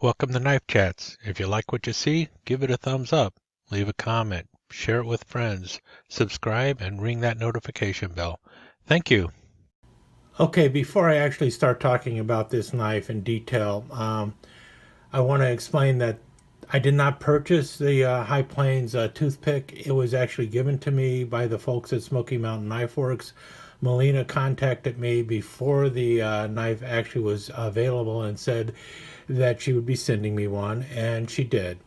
Welcome to Knife Chats. If you like what you see, give it a thumbs up, leave a comment, share it with friends, subscribe, and ring that notification bell. Thank you. Okay, before I actually start talking about this knife in detail, I want to explain that I did not purchase the High Plains toothpick. It was actually given to me by the folks at Smoky Mountain Knife Works. Melina contacted me before the knife actually was available and said that she would be sending me one, and she did.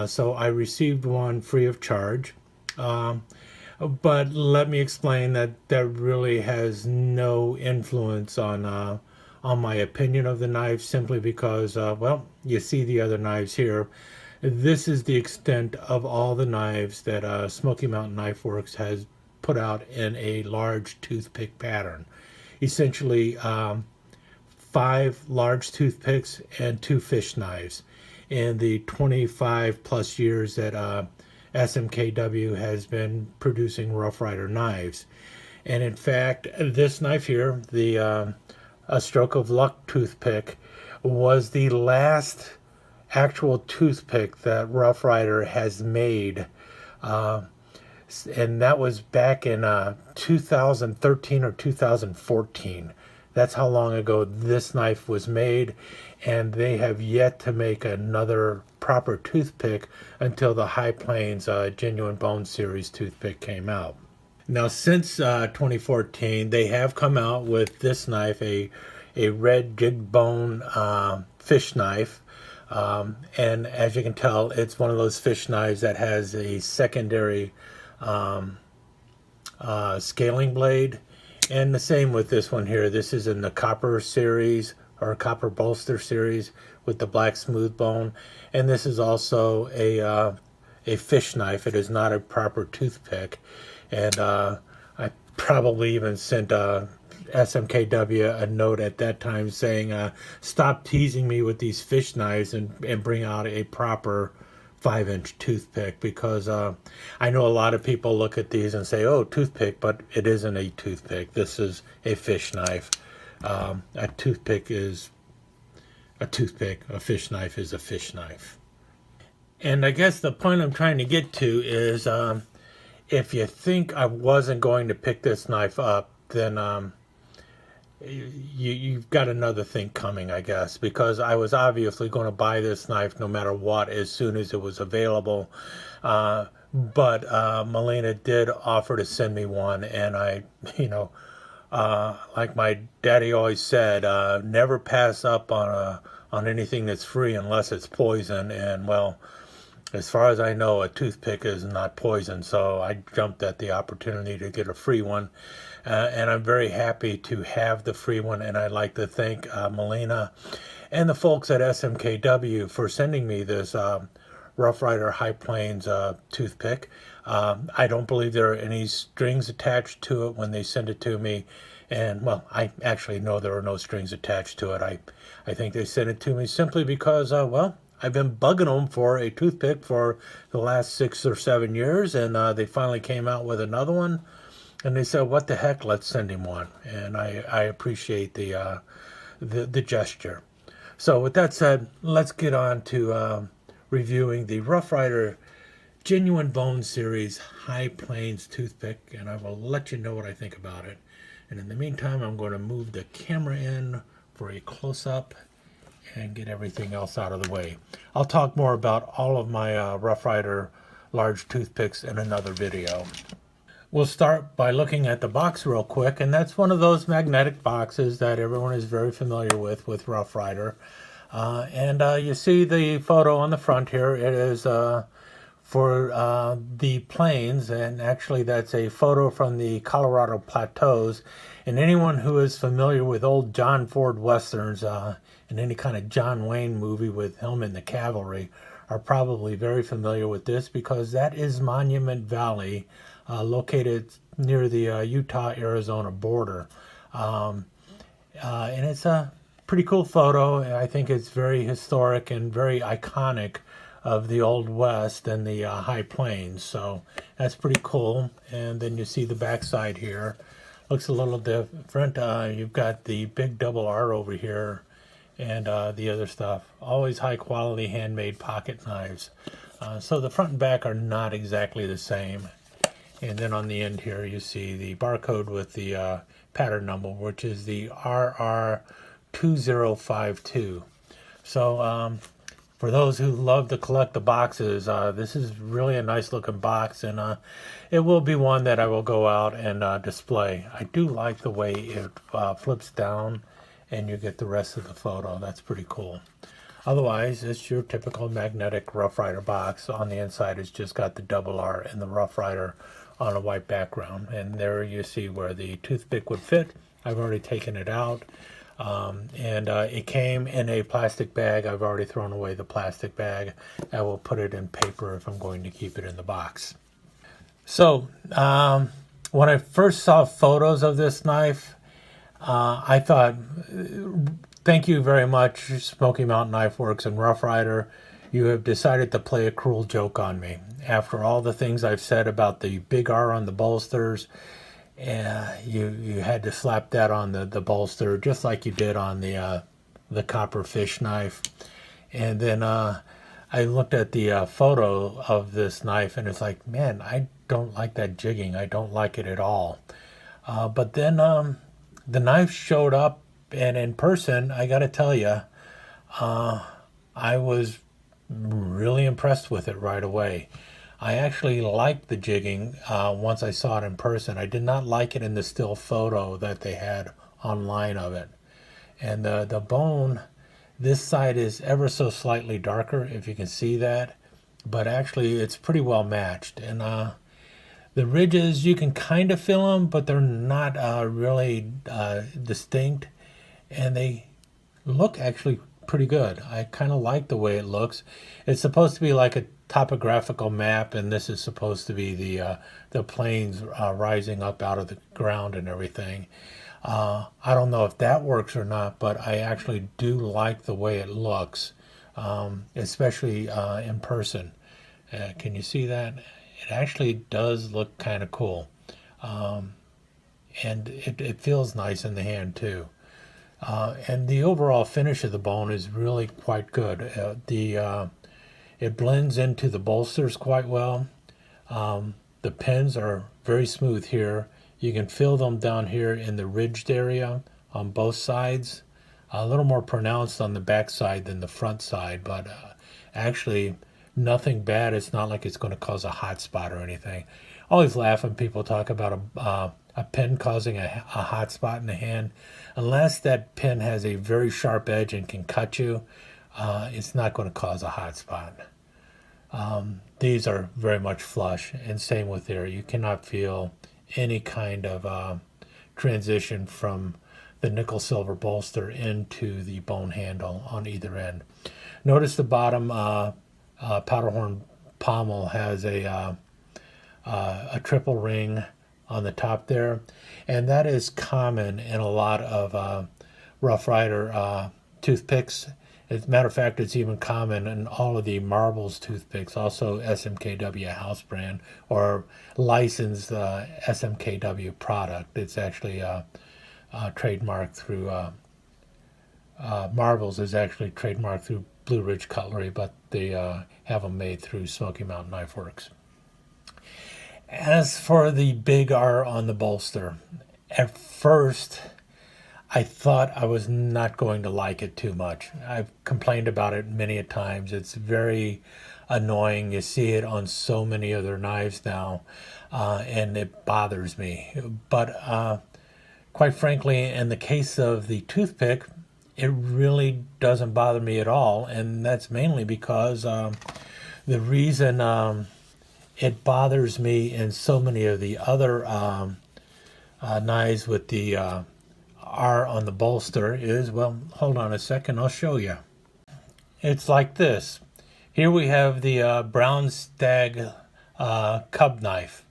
So I received one free of charge. But let me explain that that really has no influence on my opinion of the knife, simply because well, you see the other knives here. This is the extent of all the knives that Smoky Mountain Knife Works has put out in a large toothpick pattern. Essentially, 5 large toothpicks and 2 fish knives in the 25 plus years that SMKW has been producing Rough Ryder knives. And in fact, this knife here, the A Stroke of Luck toothpick, was the last actual toothpick that Rough Ryder has made. And that was back in 2013 or 2014. That's how long ago this knife was made, and they have yet to make another proper toothpick until the High Plains Genuine Bone Series toothpick came out. Now, since 2014, they have come out with this knife, a red jig bone fish knife. And as you can tell, it's one of those fish knives that has a secondary scaling blade. And the same with this one here. This is in the copper series, or copper bolster series, with the black smooth bone. And this is also a fish knife. It is not a proper toothpick. And I probably even sent SMKW a note at that time saying, stop teasing me with these fish knives and bring out a proper 5-inch toothpick, because I know a lot of people look at these and say, oh, toothpick, but it isn't a toothpick. This is a fish knife. A toothpick is a toothpick. A fish knife is a fish knife. And I guess the point I'm trying to get to is, if you think I wasn't going to pick this knife up, then you've got another thing coming, I guess, because I was obviously going to buy this knife no matter what as soon as it was available. But Melina did offer to send me one, and I, like my daddy always said, never pass up on anything that's free unless it's poison. And well, as far as I know, a toothpick is not poison, so I jumped at the opportunity to get a free one. And I'm very happy to have the free one, and I'd like to thank Melina and the folks at SMKW for sending me this Rough Ryder High Plains toothpick. I don't believe there are any strings attached to it when they send it to me. And, well, I actually know there are no strings attached to it. I think they sent it to me simply because, well, I've been bugging them for a toothpick for the last 6 or 7 years, and they finally came out with another one. And they said, what the heck, let's send him one. And I appreciate the gesture. So with that said, let's get on to reviewing the Rough Ryder Genuine Bone Series High Plains toothpick, and I will let you know what I think about it. And in the meantime, I'm going to move the camera in for a close-up and get everything else out of the way. I'll talk more about all of my Rough Ryder large toothpicks in another video. We'll start by looking at the box real quick, and that's one of those magnetic boxes that everyone is very familiar with Rough Ryder. And you see the photo on the front here. It is for the plains, and actually that's a photo from the Colorado Plateaus. And anyone who is familiar with old John Ford Westerns and any kind of John Wayne movie with him in the cavalry are probably very familiar with this, because that is Monument Valley, located near the Utah-Arizona border. And it's a pretty cool photo. I think it's very historic and very iconic of the Old West and the High Plains. So that's pretty cool. And then you see the backside here. Looks a little different. You've got the big double R over here, and the other stuff. Always high quality handmade pocket knives. So the front and back are not exactly the same. And then on the end here you see the barcode with the pattern number, which is the RR2052. So for those who love to collect the boxes, this is really a nice looking box, and it will be one that I will go out and display. I do like the way it flips down and you get the rest of the photo. That's pretty cool. Otherwise, it's your typical magnetic Rough Rider box. On the inside, it's just got the double R and the Rough Rider on a white background. And there you see where the toothpick would fit. I've already taken it out. It came in a plastic bag. I've already thrown away the plastic bag. I will put it in paper if I'm going to keep it in the box. So, when I first saw photos of this knife, I thought, thank you very much, Smoky Mountain Knife Works and Rough Rider. You have decided to play a cruel joke on me. After all the things I've said about the big R on the bolsters, you had to slap that on the bolster, just like you did on the copper fish knife. And then I looked at the photo of this knife, and it's like, man, I don't like that jigging. I don't like it at all. But then the knife showed up, and in person, I got to tell you, I was really impressed with it right away. I actually liked the jigging once I saw it in person. I did not like it in the still photo that they had online of it. And the bone, this side is ever so slightly darker, if you can see that. But actually, it's pretty well matched. And the ridges, you can kind of feel them, but they're not really distinct. And they look actually pretty good. I kind of like the way it looks. It's supposed to be like a topographical map, and this is supposed to be the plains rising up out of the ground and everything. I don't know if that works or not, but I actually do like the way it looks, especially in person. Can you see that? It actually does look kind of cool, and it feels nice in the hand too. And the overall finish of the bone is really quite good. It blends into the bolsters quite well. The pins are very smooth here. You can feel them down here in the ridged area on both sides. A little more pronounced on the back side than the front side, but actually nothing bad. It's not like it's going to cause a hot spot or anything. I always laugh when people talk about a pin causing a hot spot in the hand. Unless that pin has a very sharp edge and can cut you, it's not going to cause a hot spot. These are very much flush, and same with there. You cannot feel any kind of transition from the nickel silver bolster into the bone handle on either end. Notice the bottom powderhorn pommel has a triple ring on the top there, and that is common in a lot of Rough Rider toothpicks. As a matter of fact, it's even common in all of the Marbles toothpicks, also SMKW house brand or licensed SMKW product. It's actually trademarked through Marbles is actually trademarked through Blue Ridge Cutlery, but they have them made through Smoky Mountain Knife Works. As for the big R on the bolster, at first I thought I was not going to like it too much. I've complained about it many a times. It's very annoying. You see it on so many other knives now, and it bothers me. But quite frankly, in the case of the toothpick, it really doesn't bother me at all, and that's mainly because the reason it bothers me in so many of the other knives with the R on the bolster is, well, hold on a second, I'll show you. It's like this. Here we have the Brown Stag cub knife,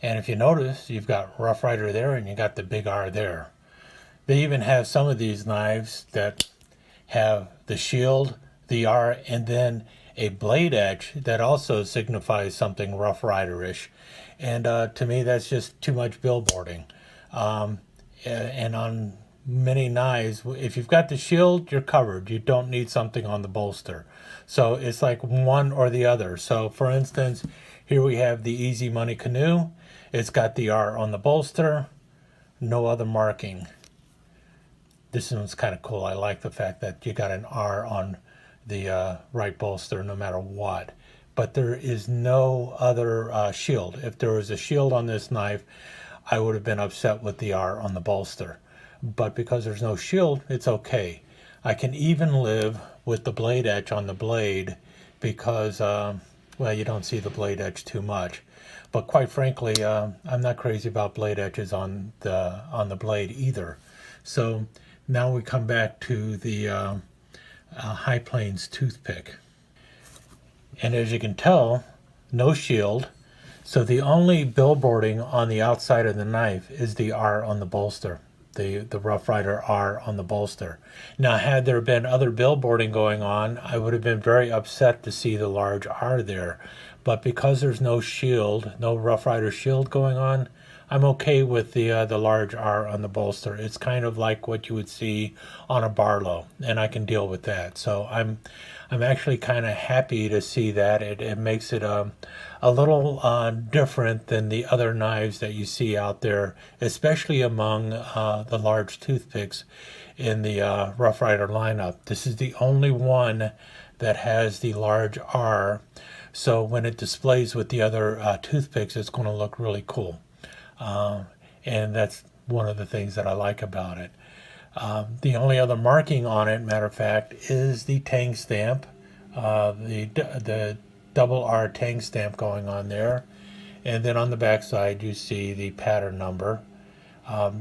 and if you notice, you've got Rough Rider there and you got the big R there. They even have some of these knives that have the shield, the R, and then a blade edge that also signifies something Rough Rider-ish. And to me, that's just too much billboarding. And on many knives, if you've got the shield, you're covered. You don't need something on the bolster. So it's like one or the other. So for instance, here we have the Easy Money Canoe. It's got the R on the bolster, no other marking. This one's kind of cool. I like the fact that you got an R on the right bolster no matter what. But there is no other shield. If there was a shield on this knife, I would have been upset with the R on the bolster. But because there's no shield, it's okay. I can even live with the blade edge on the blade because, well, you don't see the blade edge too much. But quite frankly, I'm not crazy about blade edges on the blade either. So now we come back to the High Plains Toothpick. And as you can tell, no shield. So the only billboarding on the outside of the knife is the R on the bolster, the Rough Rider R on the bolster. Now, had there been other billboarding going on, I would have been very upset to see the large R there. But because there's no shield, no Rough Rider shield going on, I'm okay with the large R on the bolster. It's kind of like what you would see on a Barlow, and I can deal with that. So I'm actually kind of happy to see that. It makes it a little different than the other knives that you see out there, especially among the large toothpicks in the Rough Rider lineup. This is the only one that has the large R, so when it displays with the other toothpicks, it's going to look really cool. And that's one of the things that I like about it. The only other marking on it, matter of fact, is the tang stamp, the double R tang stamp going on there. And then on the back side, you see the pattern number.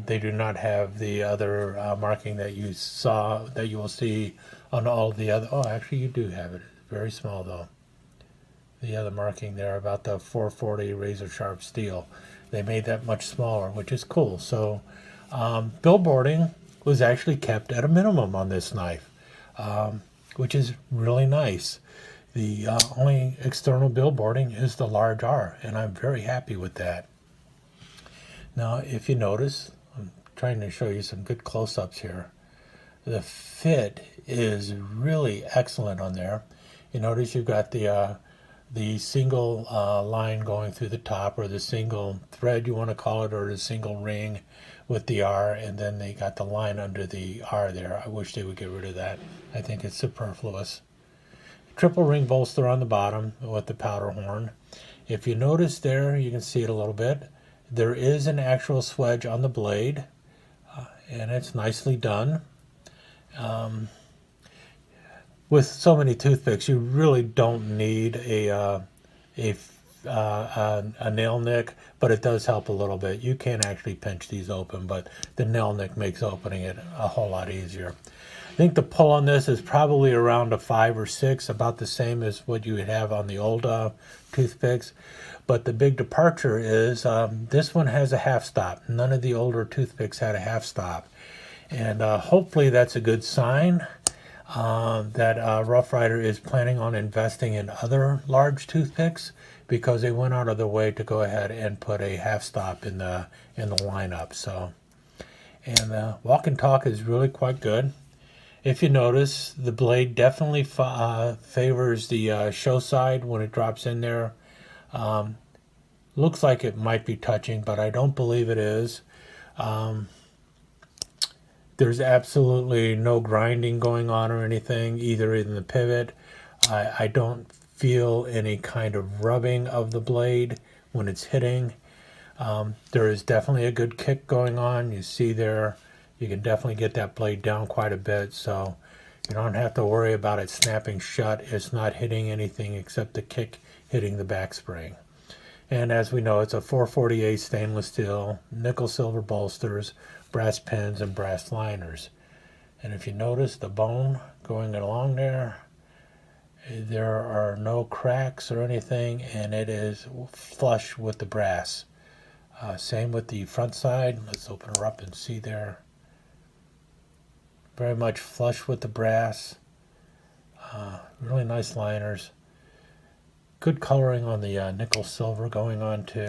They do not have the other marking that you saw, that you will see on all the other. Oh, actually, you do have it. It's very small, though. The other marking there about the 440 razor sharp steel. They made that much smaller, which is cool. So billboarding was actually kept at a minimum on this knife, which is really nice. The only external billboarding is the large R, and I'm very happy with that. Now, if you notice, I'm trying to show you some good close-ups here. The fit is really excellent on there. You notice you've got the single line going through the top, or the single thread you want to call it, or the single ring with the R, and then they got the line under the R there. I wish they would get rid of that. I think it's superfluous. Triple ring bolster on the bottom with the powder horn. If you notice there, you can see it a little bit. There is an actual swedge on the blade, and it's nicely done. With so many toothpicks, you really don't need a nail nick, but it does help a little bit. You can actually pinch these open, but the nail nick makes opening it a whole lot easier. I think the pull on this is probably around a 5 or 6, about the same as what you would have on the old toothpicks. But the big departure is this one has a half stop. None of the older toothpicks had a half stop. And hopefully that's a good sign that Rough Rider is planning on investing in other large toothpicks, because they went out of their way to go ahead and put a half stop in the lineup. So, and walk and talk is really quite good. If you notice, the blade definitely favors the show side when it drops in there. Looks like it might be touching, but I don't believe it is. There's absolutely no grinding going on or anything, either in the pivot. I don't feel any kind of rubbing of the blade when it's hitting. There is definitely a good kick going on. You see there, you can definitely get that blade down quite a bit, so you don't have to worry about it snapping shut. It's not hitting anything except the kick hitting the back spring. And as we know, it's a 448 stainless steel, nickel silver bolsters, brass pins, and brass liners. And if you notice the bone going along there, there are no cracks or anything, and it is flush with the brass. Same with the front side. Let's open her up and see there. Very much flush with the brass. Really nice liners. Good coloring on the nickel silver going on too.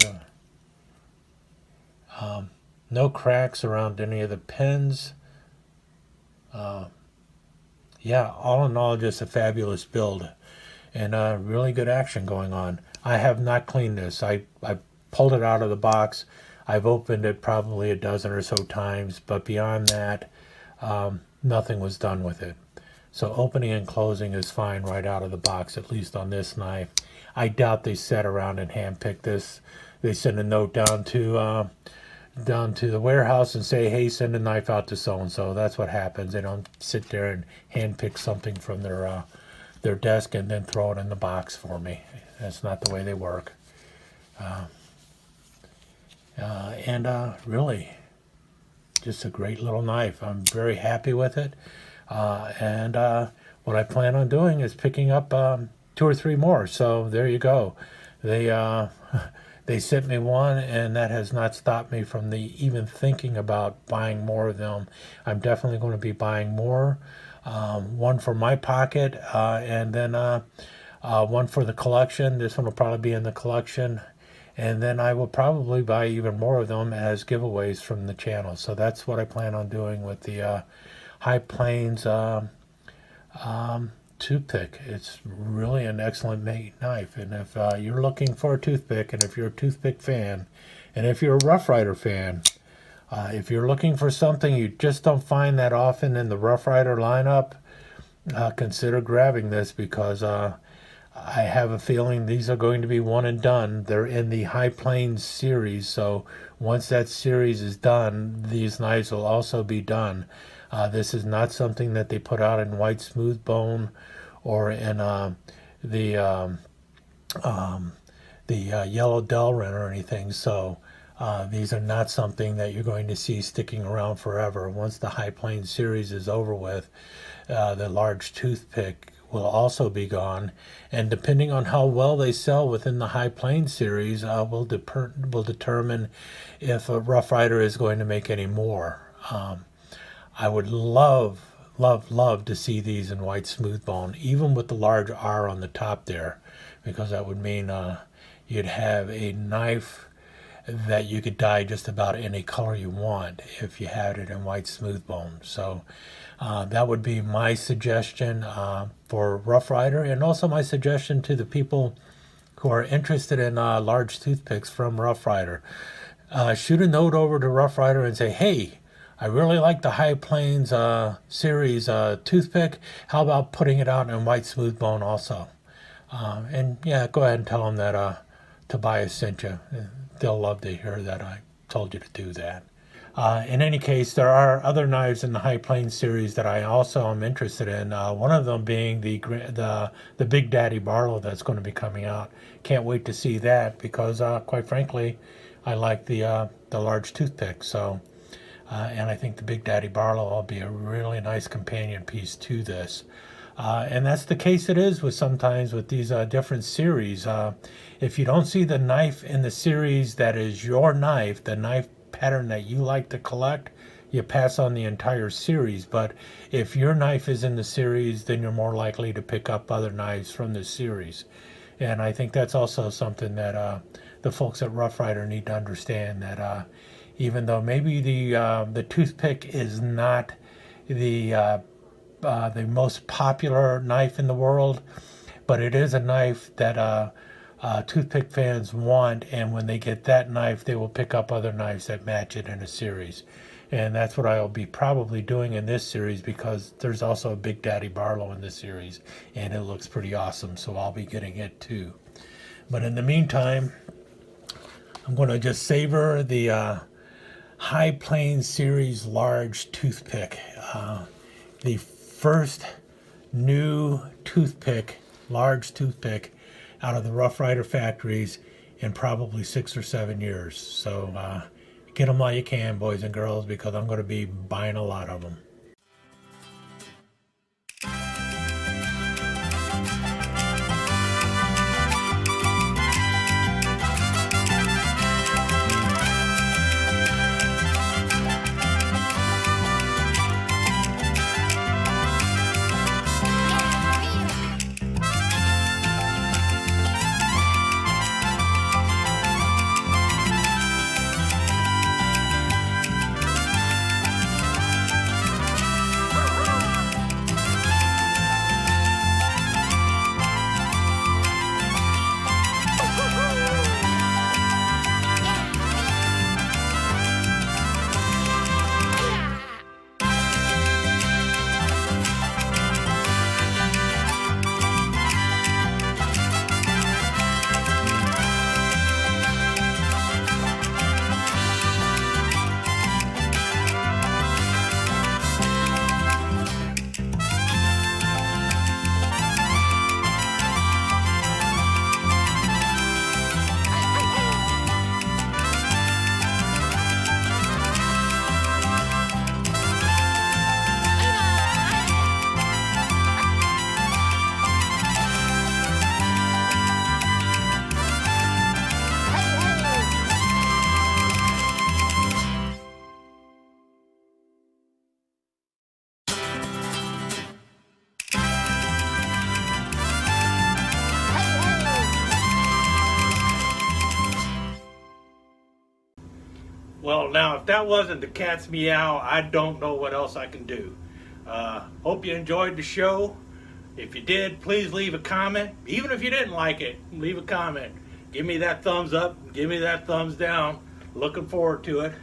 No cracks around any of the pins Yeah, all in all, just a fabulous build and really good action going on. I have not cleaned this. I pulled it out of the box. I've opened it probably a dozen or so times, but beyond that, nothing was done with it. So opening and closing is fine right out of the box, at least on this knife. I doubt they sat around and handpicked this. They send a note down to the warehouse and say, "Hey, send a knife out to so and so." That's what happens. They don't sit there and handpick something from their desk and then throw it in the box for me. That's not the way they work. And really, just a great little knife. I'm very happy with it. And what I plan on doing is picking up 2 or 3 more. So there you go. They they sent me one, and that has not stopped me from even thinking about buying more of them. I'm definitely going to be buying more. One for my pocket, and then one for the collection. This one will probably be in the collection. And then I will probably buy even more of them as giveaways from the channel. So that's what I plan on doing with the High Plains toothpick. It's really an excellent knife. And if you're looking for a toothpick, and if you're a toothpick fan, and if you're a Rough Ryder fan, if you're looking for something you just don't find that often in the Rough Ryder lineup, consider grabbing this, because I have a feeling these are going to be one and done. They're in the High Plains series, so once that series is done, these knives will also be done. This is not something that they put out in white smooth bone or in the yellow Delrin or anything. So these are not something that you're going to see sticking around forever. Once the High Plains series is over with, the large toothpick will also be gone, and depending on how well they sell within the High Plains series, will determine if a Rough Ryder is going to make any more. I would love to see these in white smooth bone, even with the large R on the top there, because that would mean you'd have a knife that you could dye just about any color you want if you had it in white smooth bone. So that would be my suggestion for Rough Ryder, and also my suggestion to the people who are interested in large toothpicks from Rough Ryder. Shoot a note over to Rough Ryder and say, "Hey, I really like the High Plains series toothpick. How about putting it out in white smooth bone also?" And yeah, go ahead and tell them that Tobias sent you. They'll love to hear that I told you to do that. In any case, there are other knives in the High Plains series that I also am interested in. One of them being the Big Daddy Barlow that's going to be coming out. Can't wait to see that, because quite frankly, I like the large toothpick. So, and I think the Big Daddy Barlow will be a really nice companion piece to this. And that's the case it is with sometimes with these different series. If you don't see the knife in the series that is your knife, the knife pattern that you like to collect, you pass on the entire series. But if your knife is in the series, then you're more likely to pick up other knives from the series. And I think that's also something that the folks at Rough Ryder need to understand, that even though maybe the toothpick is not the most popular knife in the world, but it is a knife that toothpick fans want, and when they get that knife, they will pick up other knives that match it in a series. And that's what I'll be probably doing in this series, because there's also a Big Daddy Barlow in this series, and it looks pretty awesome, so I'll be getting it too. But in the meantime, I'm going to just savor the High Plains series large toothpick. The first new toothpick, large toothpick, out of the Rough Ryder factories in probably 6 or 7 years. So get them while you can, boys and girls, because I'm going to be buying a lot of them. Well, now, if that wasn't the cat's meow, I don't know what else I can do. Hope you enjoyed the show. If you did, please leave a comment. Even if you didn't like it, leave a comment. Give me that thumbs up. Give me that thumbs down. Looking forward to it.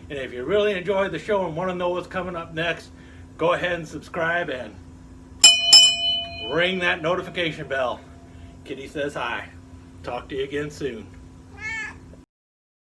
And if you really enjoyed the show and want to know what's coming up next, go ahead and subscribe and ring that notification bell. Kitty says hi. Talk to you again soon.